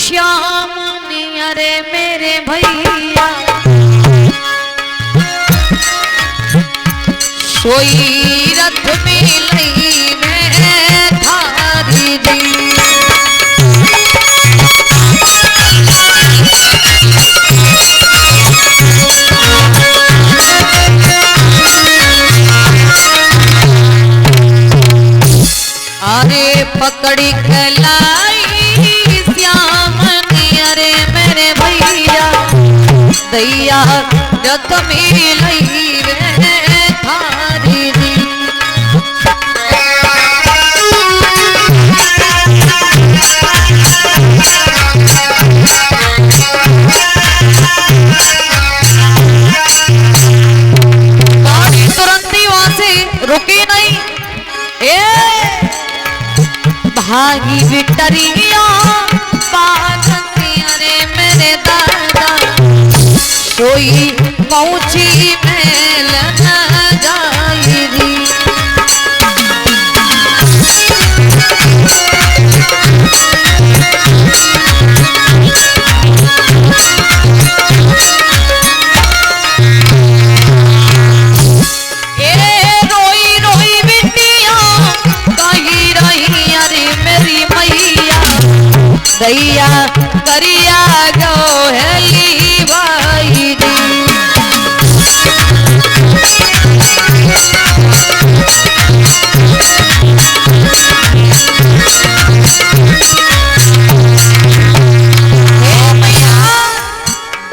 श्याम अरे मेरे भैया सोई रथ में लई मैं थारी दी। अरे पकड़ी कलाई श्याम अरे मेरे भैया दैया रथ में लई मैं थारी दी। तुरंत ही वहां से रुकी नहीं, भागी विटरिया अरे मेरे दादा सोई पहुंची मेल न जाई दी। दैया करिया गो हेली भाई दी।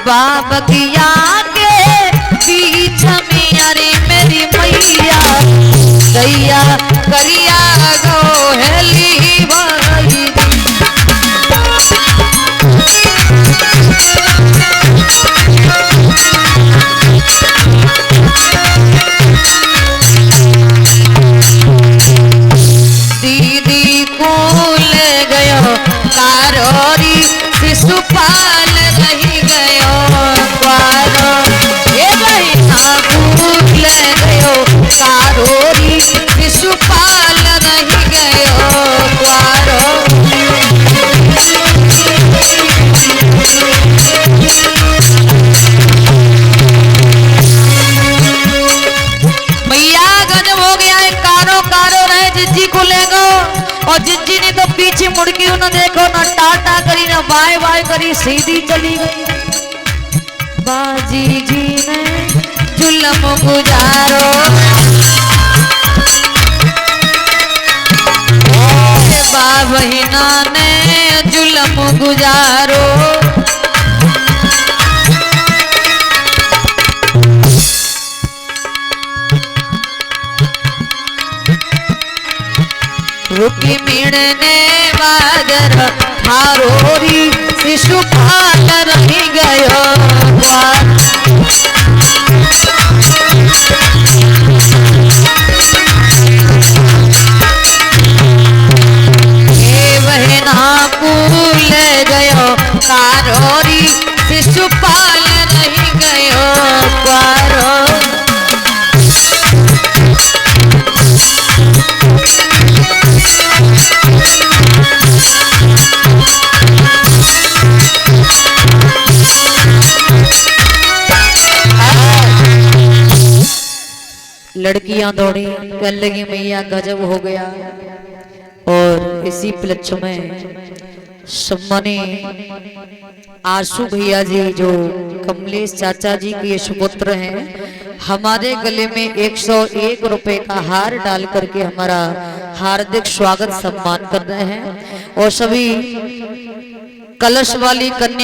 बाप किया के बीच में अरे मेरी मैया दैया करिया गो हेली भाई दी। दीदी को ले गयो कारोरी शिशुपाल रही गयो द्वारो, ये बहिना को ले गयो कारोरी शिशुपाल रही गयो द्वारो। मैया गजब हो गया है, कारो कारो रहे जिज्जी को ले गो और जिज्जी ने तो पीछे मुड़ के उन्होंने देखो ना टाटा करी ना बाय बाय करी सीधी चली गई। बाजी जी ने जुल्म गुजारो बहिना ने जुल्म गुजारो। रुकी मिड़ने बाजर हारोरी शिशुपाल रही गयो द्वार। बहना को ले गयो कारोरी शिशुपाल रही गयो द्वारो। लड़कियां दौड़ी कहने लगी मैया गजब हो गया। और इसी उपलक्ष्य में सम्मानी आशु भैया जी जो कमलेश चाचा जी के सुपुत्र हैं, हमारे गले में 101 रुपए का हार डाल करके हमारा हार्दिक स्वागत सम्मान कर रहे हैं। और सभी कलश वाली कन्या